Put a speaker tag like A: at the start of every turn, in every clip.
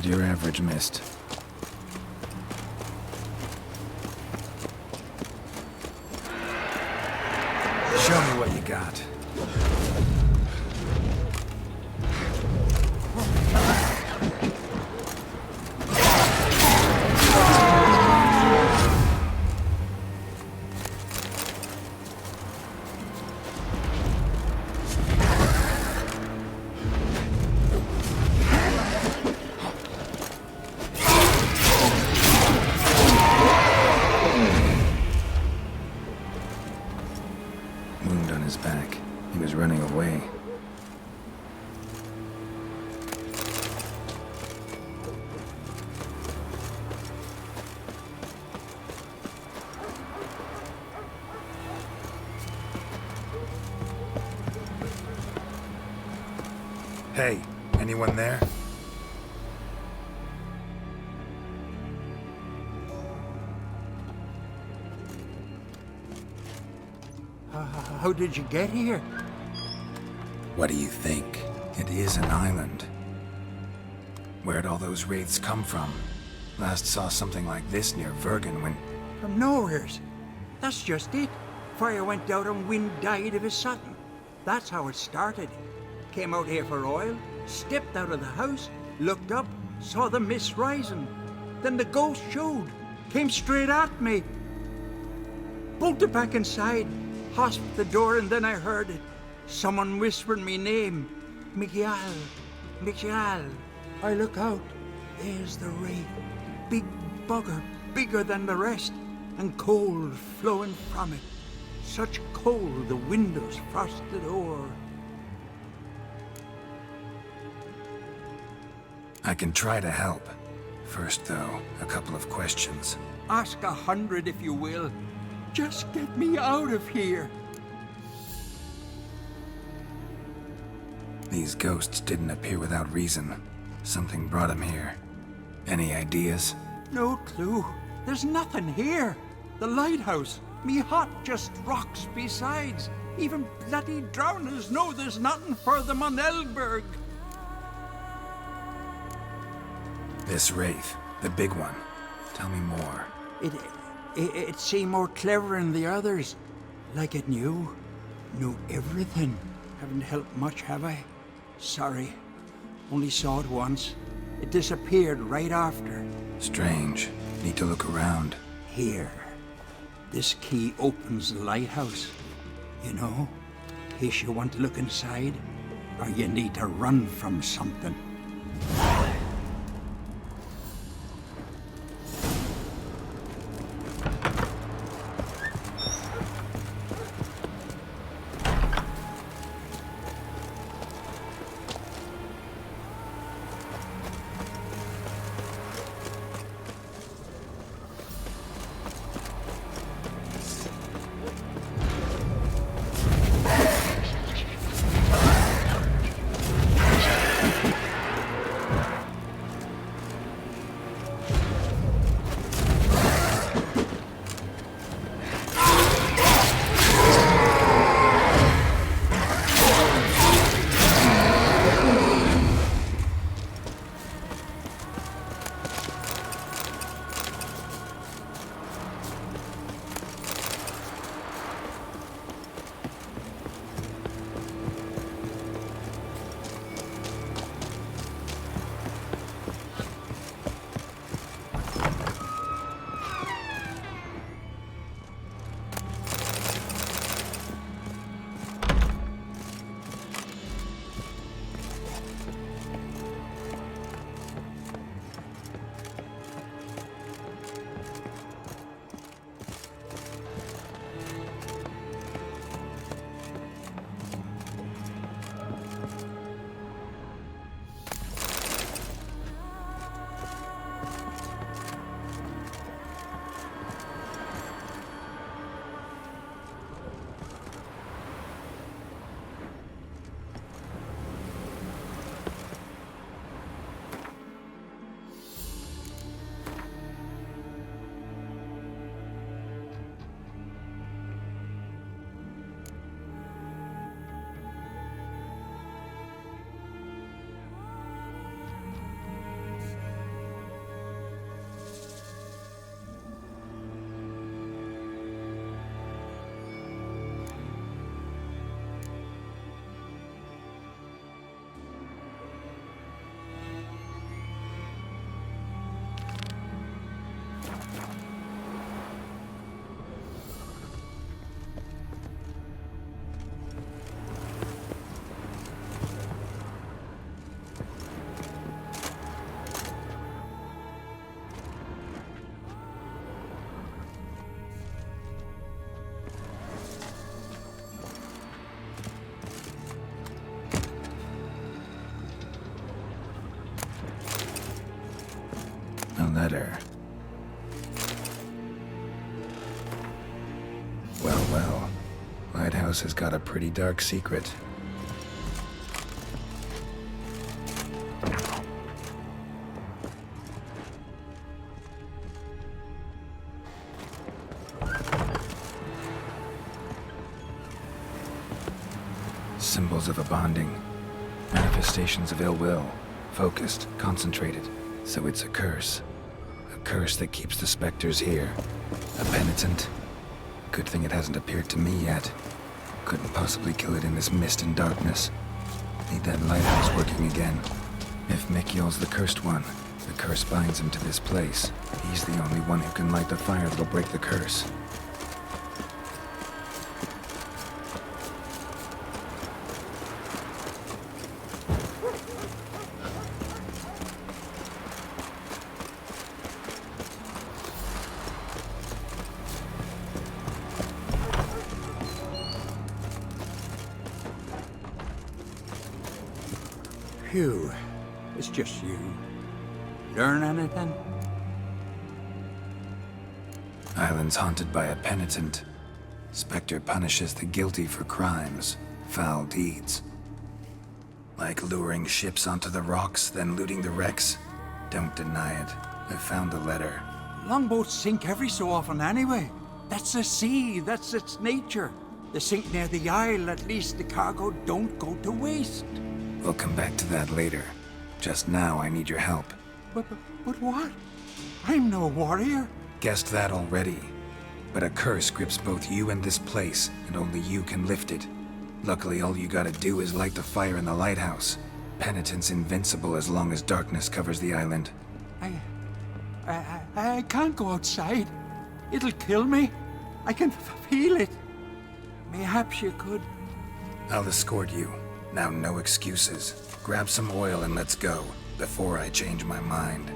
A: Not your average mist. Show me what you got. Wound on his back. He was running away. Hey, anyone there?
B: How did you get here?
A: What do you think? It is an island. Where'd all those wraiths come from? Last saw something like this near Vergen when...
B: From nowheres. That's just it. Fire went out and wind died of a sudden. That's how it started. Came out here for oil, stepped out of the house, looked up, saw the mist rising. Then the ghost showed, came straight at me. Bolted back inside, hosped the door, and then I heard it. Someone whispered me name. Miguel. Miguel. I look out. There's the wraith. Big bugger, bigger than the rest, and cold flowing from it. Such cold the windows frosted o'er.
A: I can try to help. First, though, a couple of questions.
B: Ask 100 if you will. Just get me out of here.
A: These ghosts didn't appear without reason. Something brought them here. Any ideas?
B: No clue. There's nothing here. The lighthouse, me hut just rocks besides. Even bloody drowners know there's nothing for them on Elberg.
A: This wraith, the big one. Tell me more.
B: It seemed more clever than the others. Like it knew everything. Haven't helped much, have I? Sorry. Only saw it once. It disappeared right after.
A: Strange. Need to look around.
B: Here. This key opens the lighthouse. You know, in case you want to look inside, or you need to run from something.
A: letter. Well, well. Lighthouse has got a pretty dark secret. Symbols of a bonding. Manifestations of ill will. Focused, concentrated. So it's a curse. A curse that keeps the specters here. A penitent. Good thing it hasn't appeared to me yet. Couldn't possibly kill it in this mist and darkness. Need that lighthouse working again. If Mikyol's the cursed one, the curse binds him to this place. He's the only one who can light the fire that'll break the curse.
B: Phew, it's just you. Learn anything?
A: Island's haunted by a penitent. Spectre punishes the guilty for crimes, foul deeds. Like luring ships onto the rocks, then looting the wrecks. Don't deny it. I found the letter.
B: Longboats sink every so often anyway. That's the sea, that's its nature. They sink near the isle, at least the cargo don't go to waste.
A: We'll come back to that later. Just now, I need your help.
B: But what? I'm no warrior.
A: Guessed that already. But a curse grips both you and this place, and only you can lift it. Luckily, all you gotta do is light the fire in the lighthouse. Penitent's invincible as long as darkness covers the island.
B: I can't go outside. It'll kill me. I can feel it. Mayhaps you could.
A: I'll escort you. Now, no excuses. Grab some oil and let's go, before I change my mind.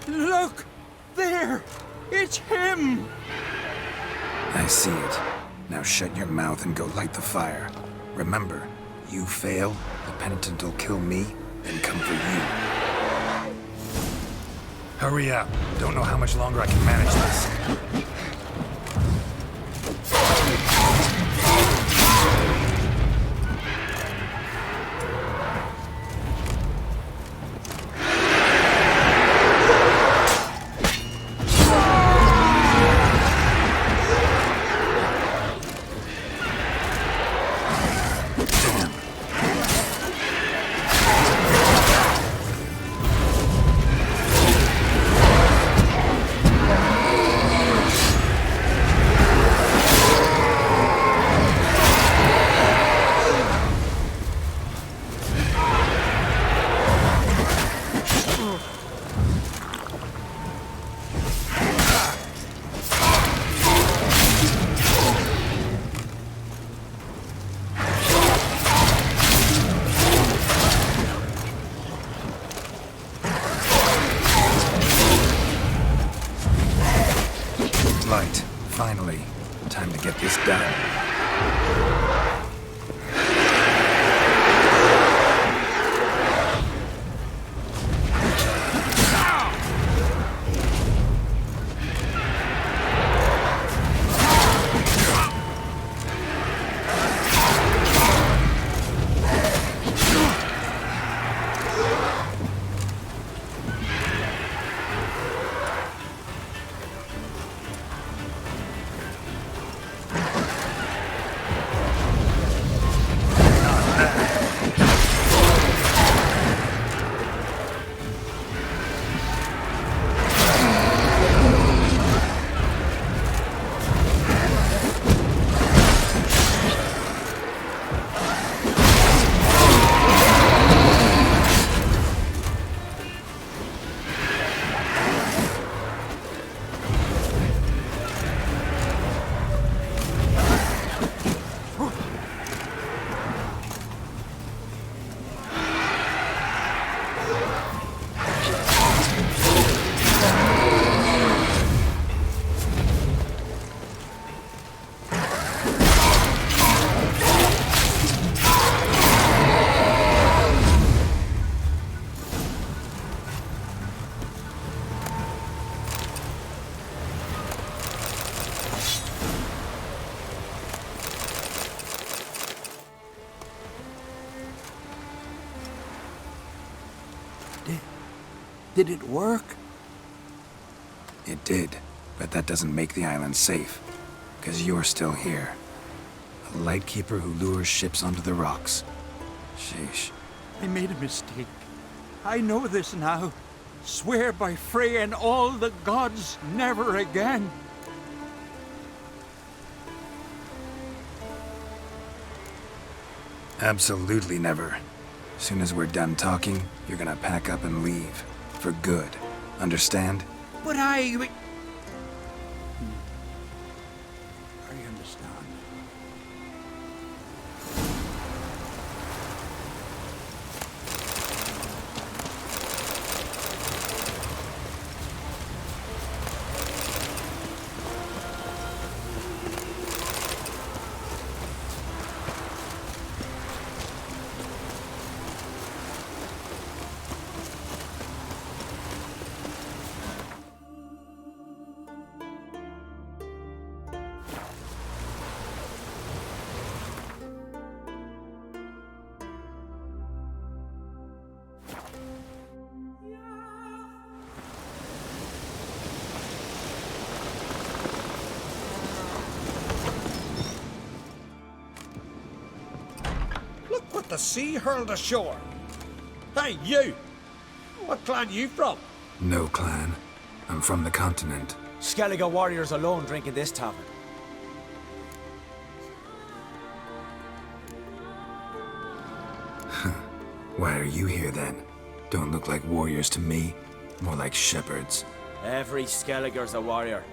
B: Look! There! It's him!
A: I see it. Now shut your mouth and go light the fire. Remember, you fail, the penitent will kill me, then come for you. Hurry up. Don't know how much longer I can manage this. Light. Finally. Time to get this done.
B: Did it work?
A: It did, but that doesn't make the island safe. Because you're still here. A lightkeeper who lures ships onto the rocks. Sheesh.
B: I made a mistake. I know this now. Swear by Freya and all the gods, never again.
A: Absolutely never. Soon as we're done talking, you're gonna pack up and leave. For good. Understand?
B: But I understand.
C: What the sea hurled ashore? Hey, you! What clan you from?
A: No clan. I'm from the continent.
D: Skellige warriors alone drink in this tavern.
A: Why are you here then? Don't look like warriors to me. More like shepherds.
D: Every Skellige's a warrior.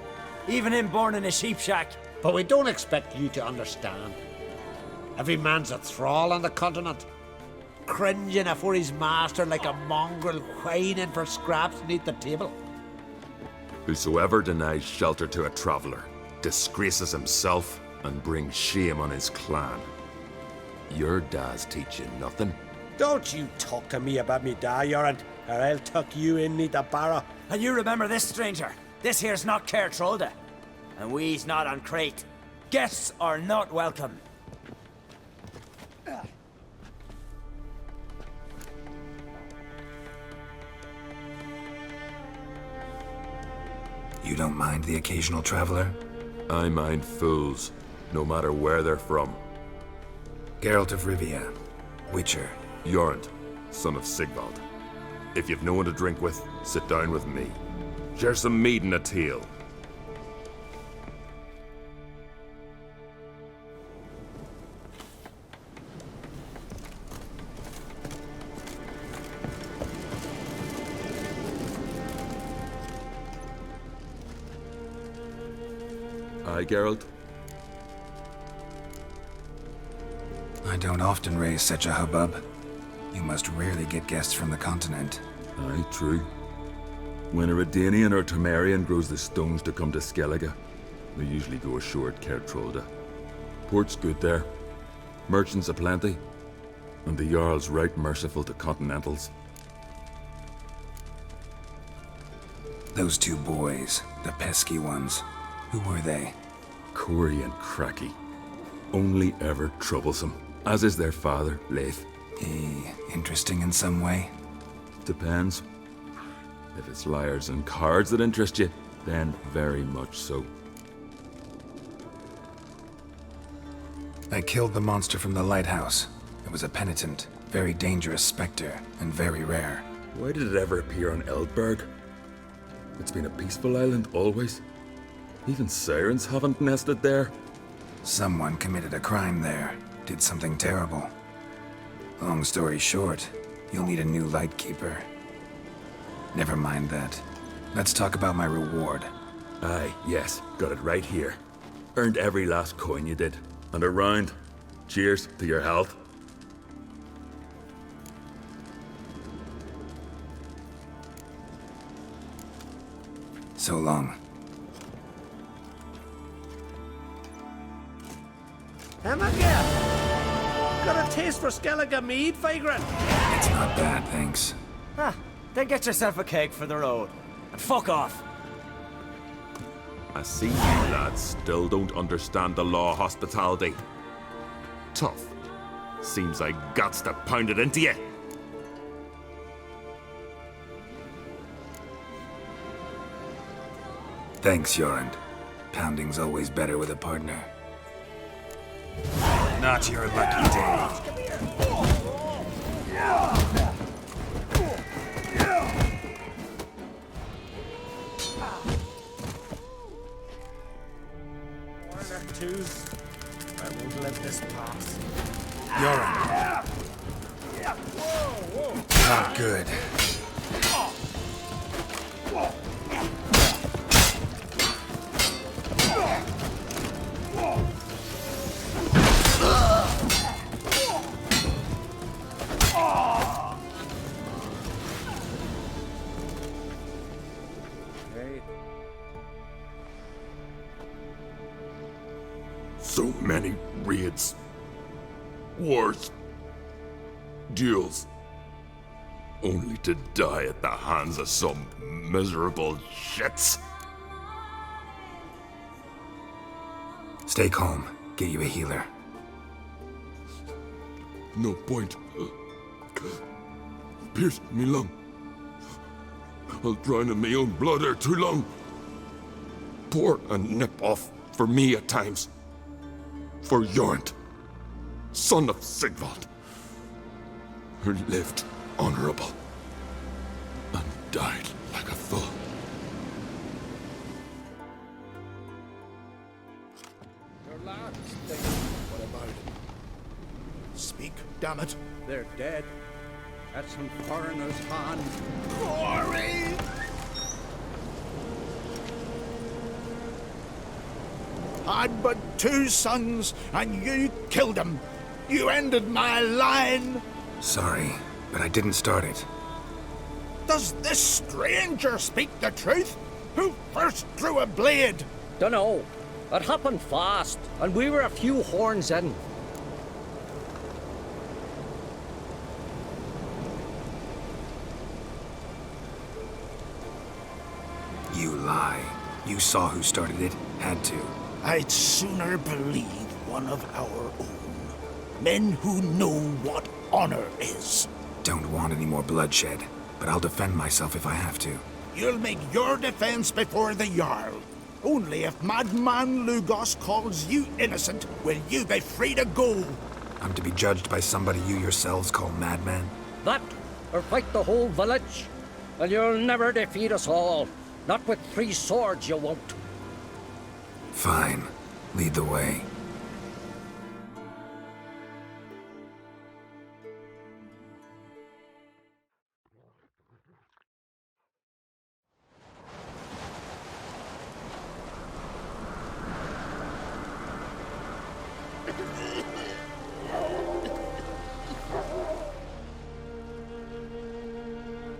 D: Even him born in a sheep shack.
C: But we don't expect you to understand. Every man's a thrall on the continent, cringing afore his master like a mongrel whining for scraps beneath the table.
E: Whosoever denies shelter to a traveller disgraces himself and brings shame on his clan. Your da's teach you nothing.
C: Don't you talk to me about me da, Yoran, or I'll tuck you in neath the barrow.
D: And you remember this, stranger. This here's not Caer Trolda. And we's not on Crete. Guests are not welcome.
A: You don't mind the occasional traveler?
E: I mind fools, no matter where they're from.
A: Geralt of Rivia, Witcher.
E: Jorund, son of Sigvald. If you've no one to drink with, sit down with me. Share some mead and a tale. Aye, Geralt?
A: I don't often raise such a hubbub. You must rarely get guests from the continent.
E: Aye, true. When a Redanian or Temerian grows the stones to come to Skellige, they usually go ashore at Caer Trolda. Port's good there. Merchants aplenty. And the Jarl's right merciful to continentals.
A: Those two boys, the pesky ones, who were they?
E: Corey and Cracky. Only ever troublesome, as is their father, Leif.
A: Interesting in some way?
E: Depends. If it's liars and cards that interest you, then very much so.
A: I killed the monster from the lighthouse. It was a penitent, very dangerous specter, and very rare.
E: Why did it ever appear on Eldberg? It's been a peaceful island always. Even sirens haven't nested there.
A: Someone committed a crime there, did something terrible. Long story short, you'll need a new lightkeeper. Never mind that. Let's talk about my reward.
E: Aye, yes, got it right here. Earned every last coin you did. And a round. Cheers to your health.
A: So long.
C: Him again? Got a taste for Skellige mead, vagrant?
A: It's not bad, thanks.
D: Ah, then get yourself a keg for the road. And fuck off.
E: I see you lads still don't understand the law of hospitality. Tough. Seems I gots to pound it into you.
A: Thanks, Jorund. Pounding's always better with a partner. Not your lucky day.
D: One or two. I won't let this pass.
A: Jorund. Not good.
E: So many raids, wars, duels, only to die at the hands of some miserable shits.
A: Stay calm. Get you a healer.
E: No point. Pierced me lung. I'll drown in my own blood ere too long. Pour a nip off for me at times. For Jorund, son of Sigvald, who lived honorable and died like a fool.
B: Your lads think. What about it? Speak, damn it. They're dead. At some foreigner's hand. Glory! Had but 2 sons, and you killed them. You ended my line.
A: Sorry, but I didn't start it.
B: Does this stranger speak the truth? Who first drew a blade?
F: Dunno. It happened fast, and we were a few horns in.
A: You lie. You saw who started it. Had to.
B: I'd sooner believe one of our own. Men who know what honor is.
A: Don't want any more bloodshed, but I'll defend myself if I have to.
B: You'll make your defense before the Jarl. Only if Madman Lugos calls you innocent will you be free to go.
A: I'm to be judged by somebody you yourselves call madman?
F: That, or fight the whole village. And you'll never defeat us all. Not with 3 swords, you won't.
A: Fine. Lead the way.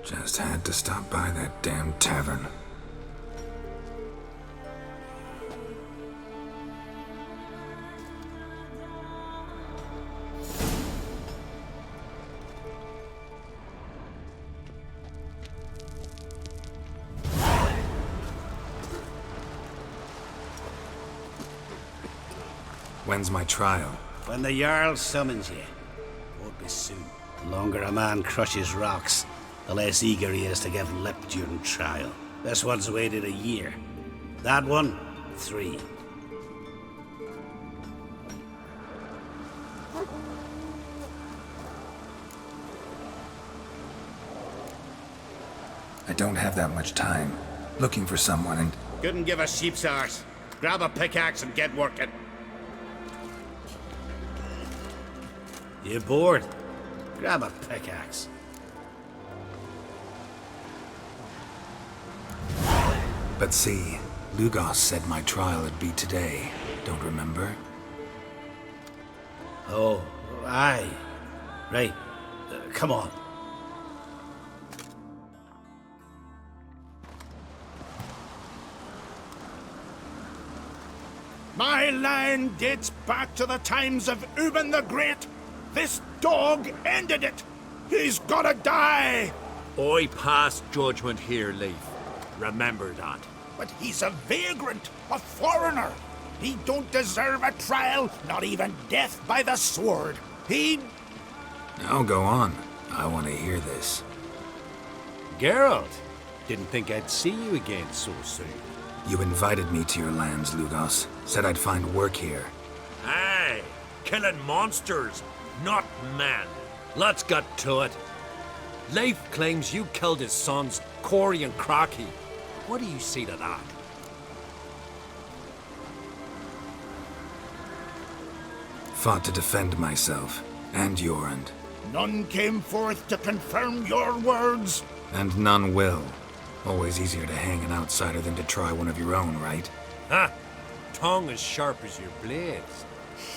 A: Just had to stop by that damn tavern. When's my trial?
G: When the Jarl summons you. Won't be soon. The longer a man crushes rocks, the less eager he is to give lip during trial. This one's waited a year. That one, 3.
A: I don't have that much time. Looking for someone and...
C: Couldn't give a sheep's arse. Grab a pickaxe and get working.
G: You bored? Grab a pickaxe.
A: But see, Lugos said my trial would be today. Don't remember?
G: Oh, aye. Right. Come on.
B: My line dates back to the times of Ubin the Great. This dog ended it. He's gotta die.
C: I pass judgment here, Leaf. Remember that.
B: But he's a vagrant, a foreigner. He don't deserve a trial, not even death by the sword. He...
A: Now go on. I want to hear this.
H: Geralt, didn't think I'd see you again so soon.
A: You invited me to your lands, Lugos. Said I'd find work here.
H: Aye, killing monsters, not men. Let's get to it. Leif claims you killed his sons, Ciri and Crocky. What do you see to that?
A: Fought to defend myself, and Jorund.
I: None came forth to confirm your words.
A: And none will. Always easier to hang an outsider than to try one of your own, right?
H: Ha! Tongue as sharp as your blades.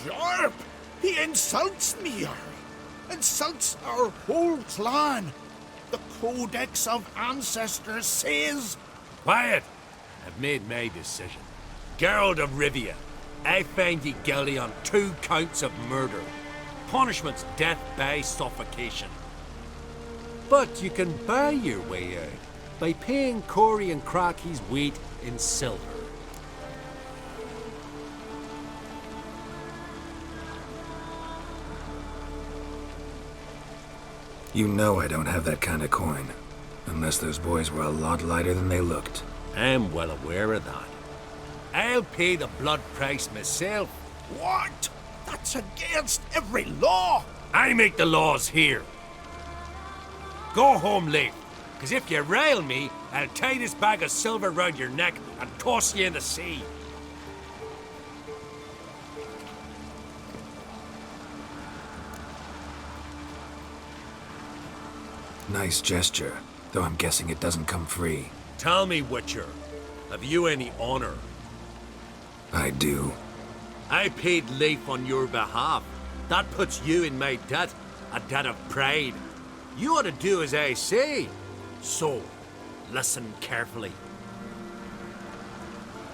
I: Sharp! He insults me, insults our whole clan. The Codex of Ancestors says...
H: Quiet! I've made my decision. Geralt of Rivia, I find ye guilty on 2 counts of murder. Punishment's death by suffocation. But you can buy your way out by paying Ciri and Crocky's weight in silver.
A: You know I don't have that kind of coin. Unless those boys were a lot lighter than they looked.
H: I'm well aware of that. I'll pay the blood price myself.
I: What? That's against every law!
H: I make the laws here. Go home, Leif, because if you rile me, I'll tie this bag of silver round your neck and toss you in the sea.
A: Nice gesture, though I'm guessing it doesn't come free.
H: Tell me, Witcher, have you any honor?
A: I do.
H: I paid Leif on your behalf. That puts you in my debt, a debt of pride. You ought to do as I say. So, listen carefully.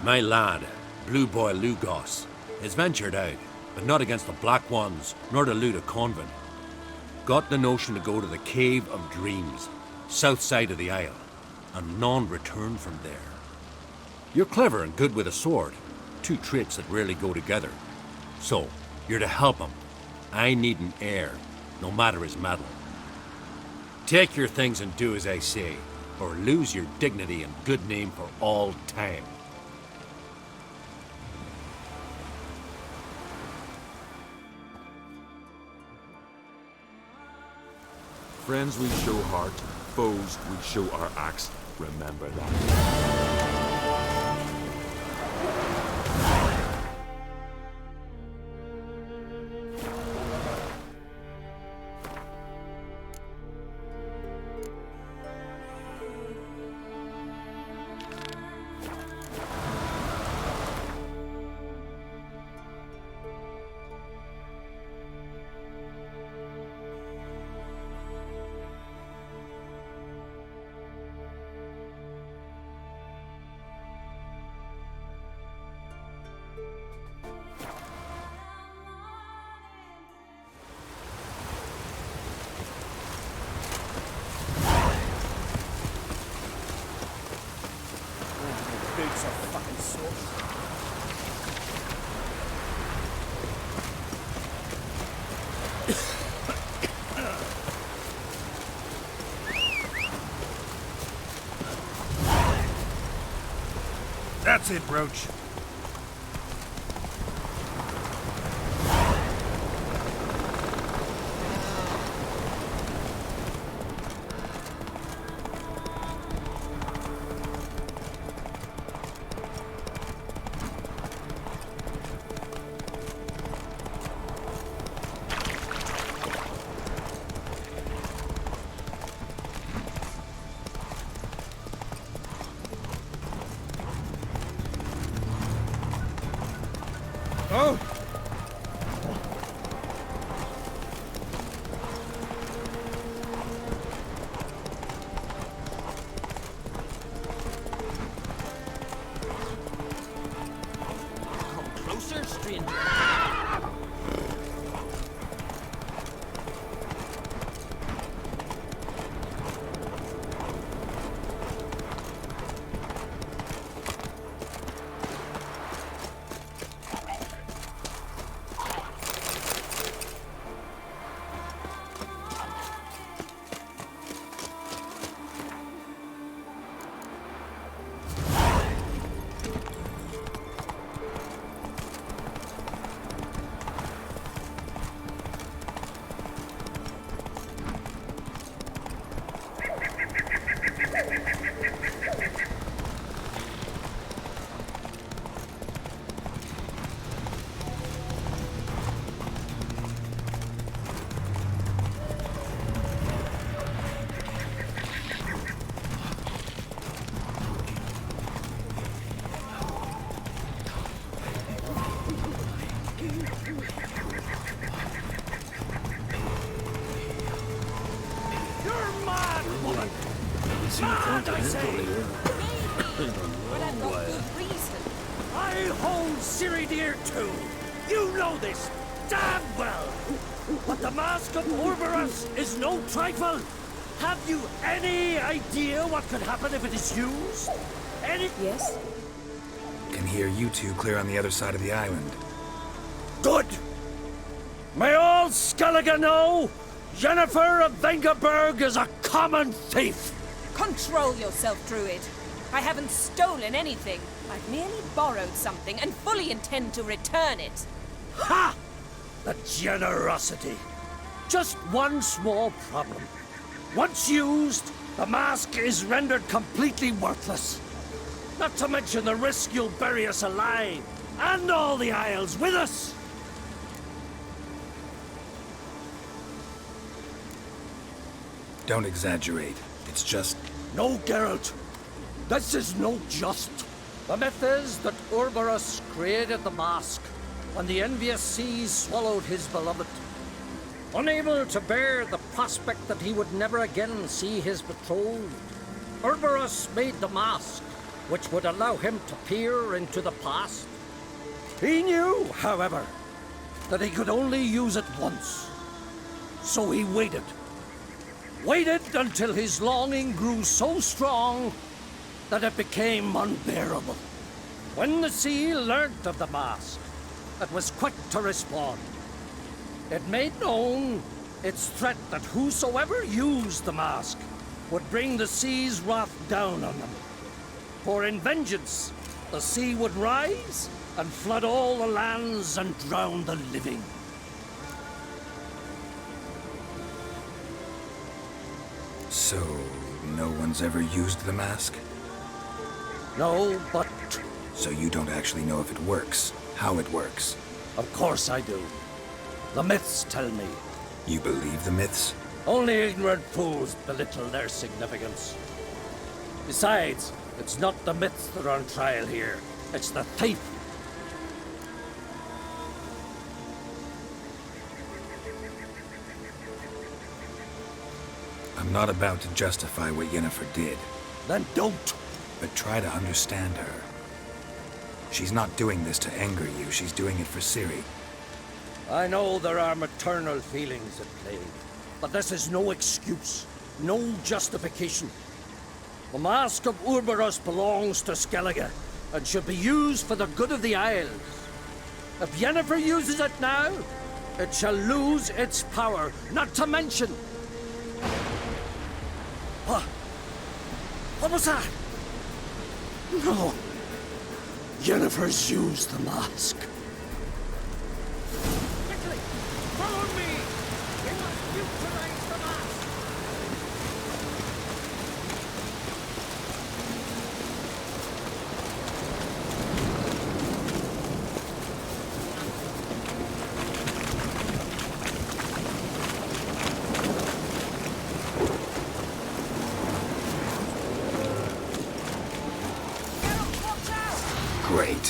H: My lad, Blue Boy Lugos, has ventured out, but not against the Black Ones, nor to loot a convent. Got the notion to go to the Cave of Dreams, south side of the Isle, and none return from there. You're clever and good with a sword, 2 traits that rarely go together. So, you're to help him. I need an heir, no matter his mettle. Take your things and do as I say, or lose your dignity and good name for all time.
E: Friends we show heart, foes we show our axe. Remember that.
D: Boots are fucking soaked.
J: That's it, Roach. Oh!
D: Come closer, stranger.
F: stand, I say?
J: But I've got good reason.
F: I hold Ciri dear too. You know this damn well. But the Mask of Orberus is no trifle. Have you any idea what could happen if it is used? Any?
J: Yes?
A: Can hear you two clear on the other side of the island.
F: Good. May all Skellige know Yennefer of Vengerberg is a common thief.
J: Control yourself, Druid. I haven't stolen anything. I've merely borrowed something and fully intend to return it.
F: Ha! The generosity. Just one small problem. Once used, the mask is rendered completely worthless. Not to mention the risk you'll bury us alive, and all the Isles with us.
A: Don't exaggerate. It's just...
F: No, Geralt. This is no just. The myth is that Orberus created the mask, and the envious seas swallowed his beloved. Unable to bear the prospect that he would never again see his betrothed, Orberus made the mask, which would allow him to peer into the past. He knew, however, that he could only use it once. So he waited. Waited until his longing grew so strong that it became unbearable. When the sea learnt of the mask, it was quick to respond. It made known its threat that whosoever used the mask would bring the sea's wrath down on them. For in vengeance, the sea would rise and flood all the lands and drown the living.
A: So, no one's ever used the mask?
F: No, but...
A: So you don't actually know if it works, how it works?
F: Of course I do. The myths tell me.
A: You believe the myths?
F: Only ignorant fools belittle their significance. Besides, it's not the myths that are on trial here. It's the thief.
A: I'm not about to justify what Yennefer did.
F: Then don't.
A: But try to understand her. She's not doing this to anger you, she's doing it for Ciri.
F: I know there are maternal feelings at play, but this is no excuse, no justification. The Mask of Orberus belongs to Skellige, and should be used for the good of the Isles. If Yennefer uses it now, it shall lose its power, not to mention... What was that? No. Yennefer's used the mask. Quickly, follow me! We must neutralize the mask!
A: Great.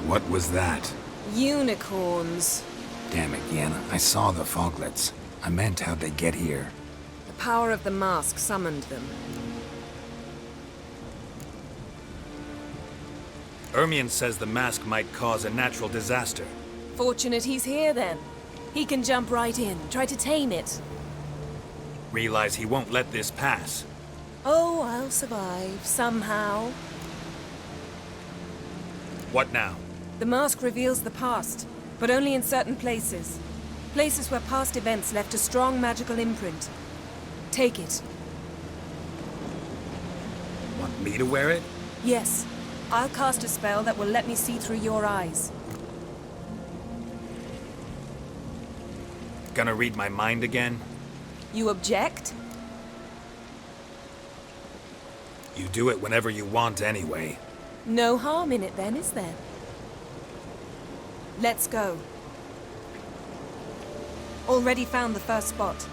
A: What was that?
J: Unicorns.
A: Damn it, Yenna. I saw the foglets. I meant how'd they get here?
J: The power of the mask summoned them.
A: Ermion says the mask might cause a natural disaster.
J: Fortunate he's here then. He can jump right in, try to tame it.
A: Realize he won't let this pass.
J: Oh, I'll survive, somehow.
A: What now?
J: The mask reveals the past, but only in certain places. Places where past events left a strong magical imprint. Take it.
A: Want me to wear it?
J: Yes. I'll cast a spell that will let me see through your eyes.
A: Gonna read my mind again?
J: You object?
A: You do it whenever you want anyway.
J: No harm in it then, is there? Let's go. Already found the first spot.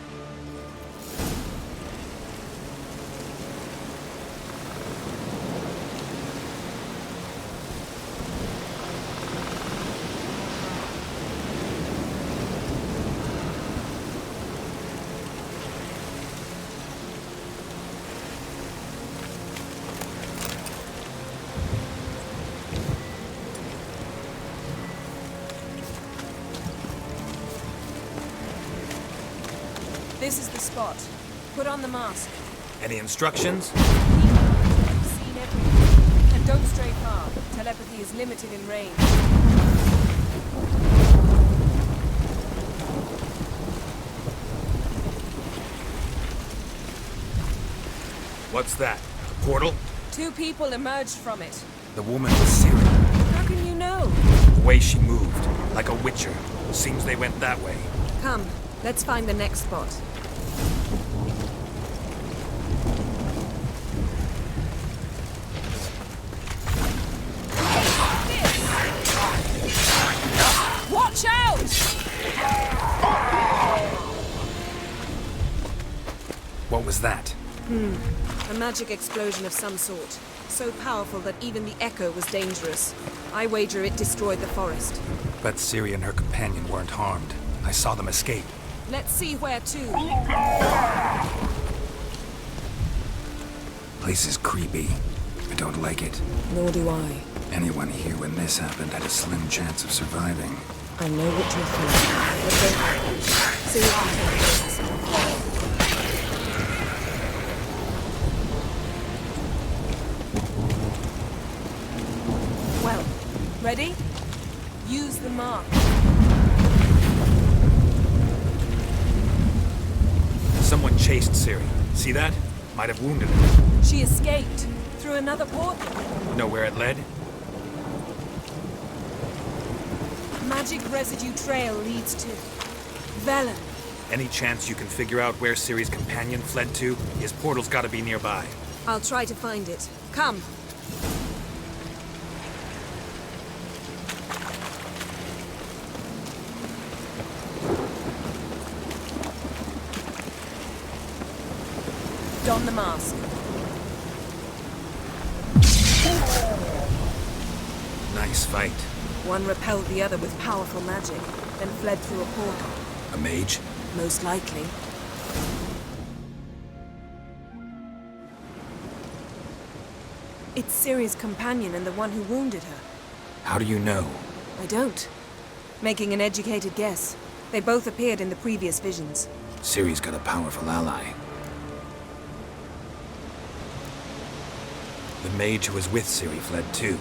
J: This is the spot. Put on the mask.
A: Any instructions?
J: You've seen everything. And don't stray far. Telepathy is limited in range.
A: What's that? A portal?
J: 2 people emerged from it.
A: The woman was Ciri.
J: How can you know?
A: The way she moved, like a witcher. Seems they went that way.
J: Come, let's find the next spot. Watch out!
A: What was that?
J: A magic explosion of some sort. So powerful that even the echo was dangerous. I wager it destroyed the forest.
A: But Ciri and her companion weren't harmed. I saw them escape.
J: Let's see where to.
A: Place is creepy. I don't like it.
J: Nor do I.
A: Anyone here when this happened had a slim chance of surviving.
J: I know what you're thinking. But don't. See if you can take this. Well, ready? Use the mark.
A: Someone chased Ciri. See that? Might have wounded her.
J: She escaped through another portal.
A: Know where it led?
J: Magic residue trail leads to Velen.
A: Any chance you can figure out where Ciri's companion fled to? His portal's gotta be nearby.
J: I'll try to find it. Come. Don the mask.
A: Nice fight.
J: One repelled the other with powerful magic, then fled through a portal.
A: A mage?
J: Most likely. It's Ciri's companion and the one who wounded her.
A: How do you know?
J: I don't. Making an educated guess. They both appeared in the previous visions.
A: Ciri's got a powerful ally. The mage who was with Ciri fled too.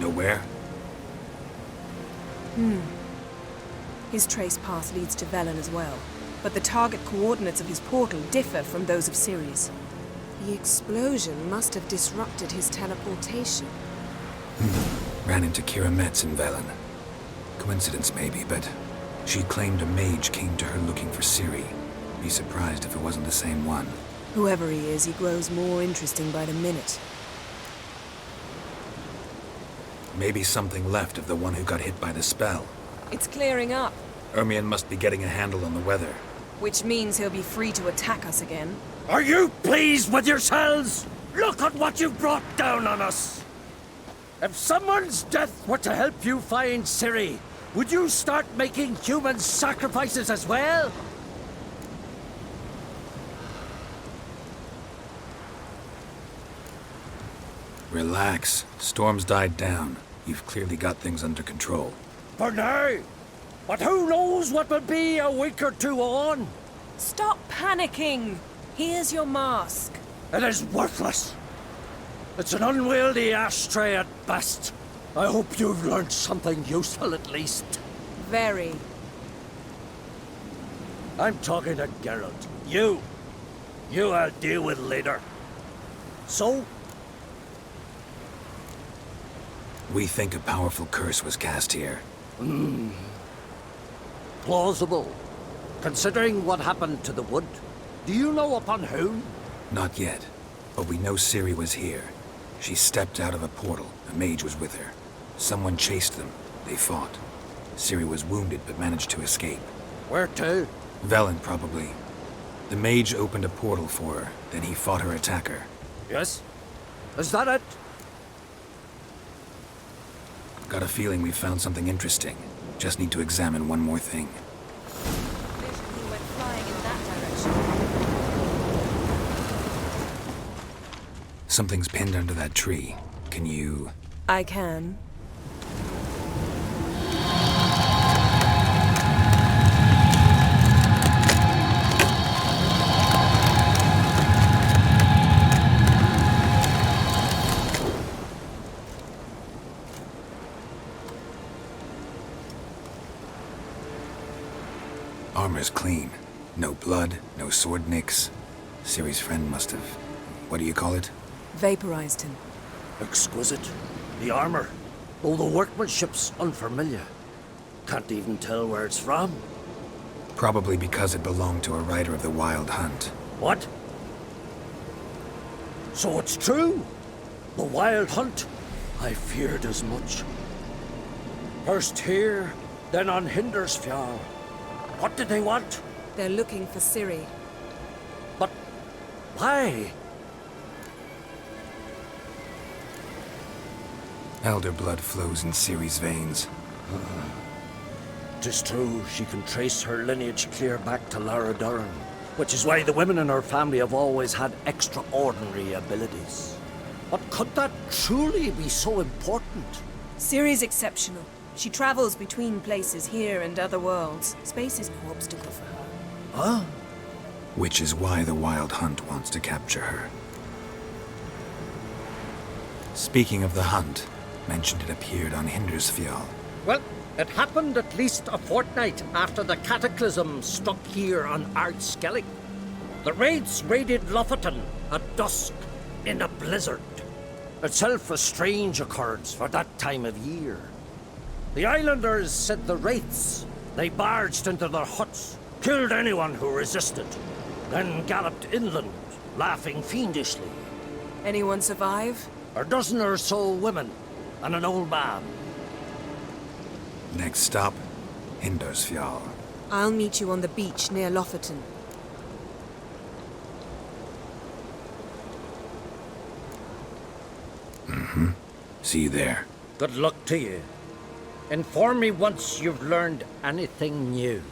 A: Know where?
J: His trace path leads to Velen as well. But the target coordinates of his portal differ from those of Ciri's. The explosion must have disrupted his teleportation.
A: Ran into Kira Metz in Velen. Coincidence maybe, but she claimed a mage came to her looking for Ciri. Be surprised if it wasn't the same one.
J: Whoever he is, he grows more interesting by the minute.
A: Maybe something left of the one who got hit by the spell.
J: It's clearing up,
A: Ermion must be getting a handle on the weather.
J: which means he'll be free to attack us again.
F: Are you pleased with yourselves? Look at what you've brought down on us! If someone's death were to help you find Ciri, would you start making human sacrifices as well?
A: Relax. Storm's died down. You've clearly got things under control.
F: For now. But who knows what will be a week or two on?
J: Stop panicking! Here's your mask.
F: It is worthless. It's an unwieldy ashtray at best. I hope you've learned something useful at least.
J: Very.
F: I'm talking to Geralt. You I'll deal with later. So,
A: We think a powerful curse was cast here.
F: plausible. Considering what happened to the wood, do you know upon whom?
A: Not yet. But we know Ciri was here. She stepped out of a portal. A mage was with her. Someone chased them. They fought. Ciri was wounded but managed to escape.
F: Where to?
A: Velen, probably. The mage opened a portal for her. Then he fought her attacker.
F: Yes? Is that it?
A: Got a feeling we found something interesting. Just need to examine one more thing.
J: He went flying in that direction.
A: Something's pinned under that tree. Can you...
J: I can.
A: Armor's clean. No blood, no sword nicks. Ciri's friend must have... what do you call it?
F: Vaporized him. Exquisite. The armor, though the workmanship's unfamiliar. Can't even tell where it's from.
A: Probably because it belonged to a rider of the Wild Hunt.
F: What? So it's true? The Wild Hunt? I feared as much. First here, then on Hindersfjall. What did they want?
J: They're looking for Ciri.
F: But why?
A: Elder blood flows in Ciri's veins.
F: 'Tis true, she can trace her lineage clear back to Lara Duran, which is why the women in her family have always had extraordinary abilities. But could that truly be so important?
J: Ciri's exceptional. She travels between places here and other worlds. Space is no obstacle for her.
F: Huh?
A: Which is why the Wild Hunt wants to capture her. Speaking of the hunt, mentioned it appeared on Hindersfjall.
F: Well, it happened at least a fortnight after the cataclysm struck here on Ardskellig. The raids raided Lofoten at dusk in a blizzard. Itself a strange occurrence for that time of year. The islanders said the wraiths. They barged into their huts, killed anyone who resisted, then galloped inland, laughing fiendishly.
J: Anyone survive?
F: A dozen or so women and an old man.
A: Next stop, Hindersfjall.
J: I'll meet you on the beach near Lofoten.
A: See you there.
F: Good luck to you. Inform me once you've learned anything new.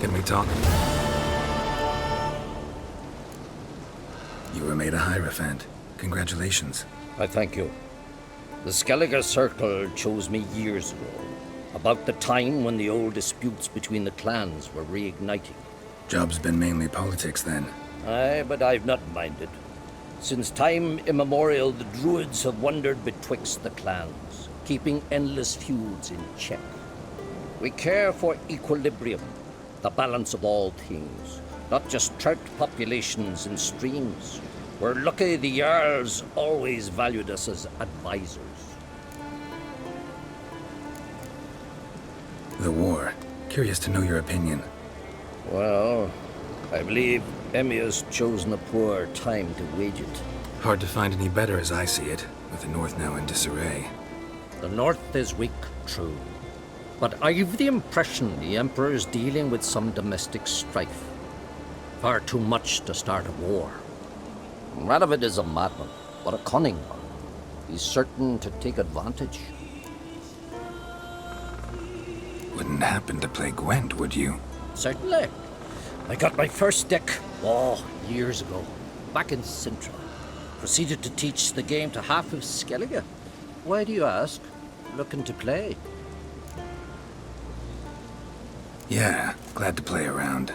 A: Can we talk? You were made a Hierophant. Congratulations.
F: I thank you. The Skellige Circle chose me years ago, about the time when the old disputes between the clans were reigniting.
A: Job's been mainly politics then.
F: Aye, but I've not minded. Since time immemorial, the Druids have wandered betwixt the clans, keeping endless feuds in check. We care for equilibrium, the balance of all things, not just trout populations and streams. We're lucky the Jarls always valued us as advisors.
A: The war. Curious to know your opinion.
F: Well, I believe Emmia's chosen a poor time to wage it.
A: Hard to find any better as I see it, with the North now in disarray.
F: The North is weak, true. But I've the impression the Emperor is dealing with some domestic strife. Far too much to start a war. Radovid is a madman, but a cunning one. He's certain to take advantage.
A: Wouldn't happen to play Gwent, would you?
F: Certainly. I got my first deck, years ago, back in Sintra. Proceeded to teach the game to half of Skellige. Why do you ask? Looking to play?
A: Yeah, glad to play around.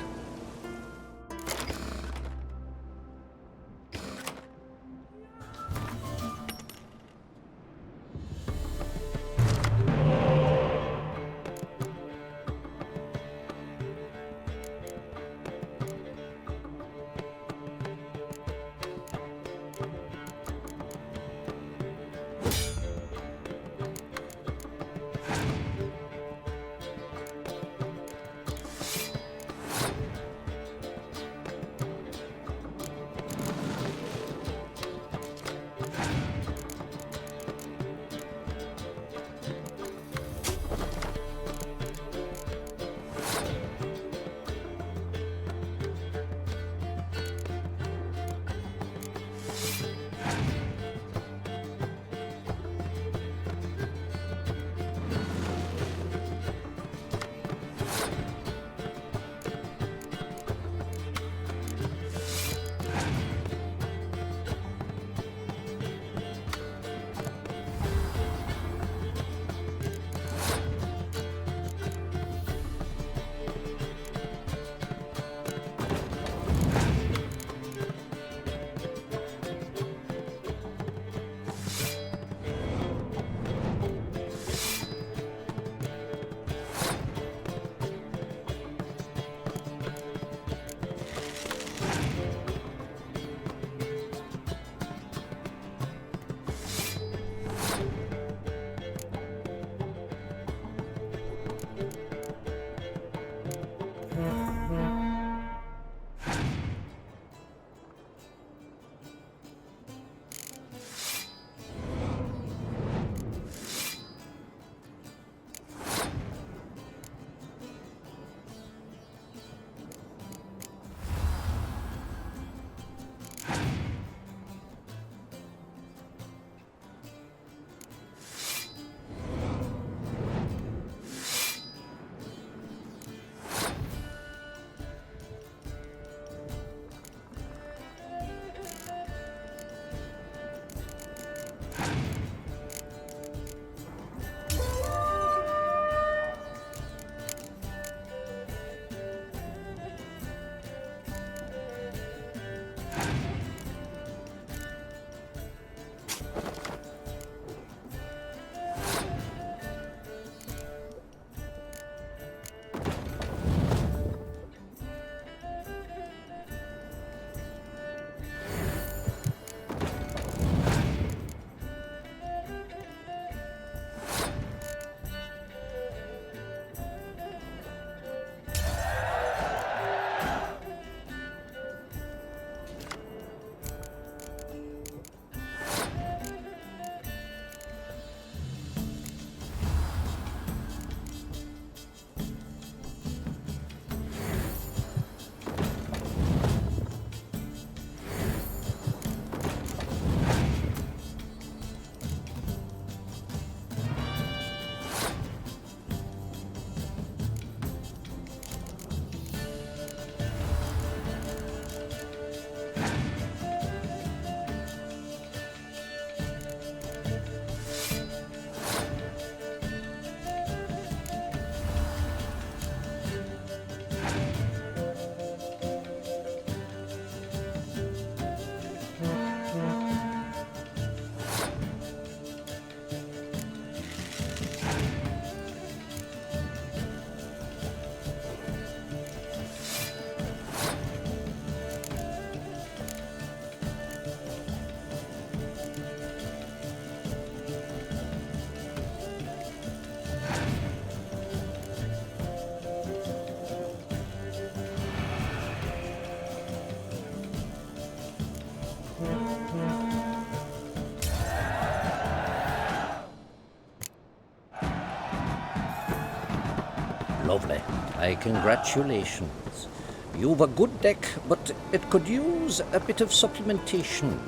F: Lovely. My congratulations. You've a good deck, but it could use a bit of supplementation.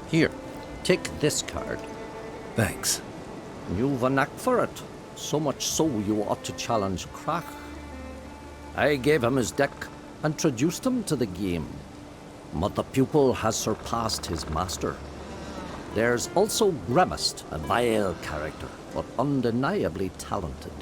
F: Here, take this card.
A: Thanks.
F: You've a knack for it. So much so you ought to challenge Krach. I gave him his deck, introduced him to the game. But the pupil has surpassed his master. There's also Grimaced, a vile character, but undeniably talented.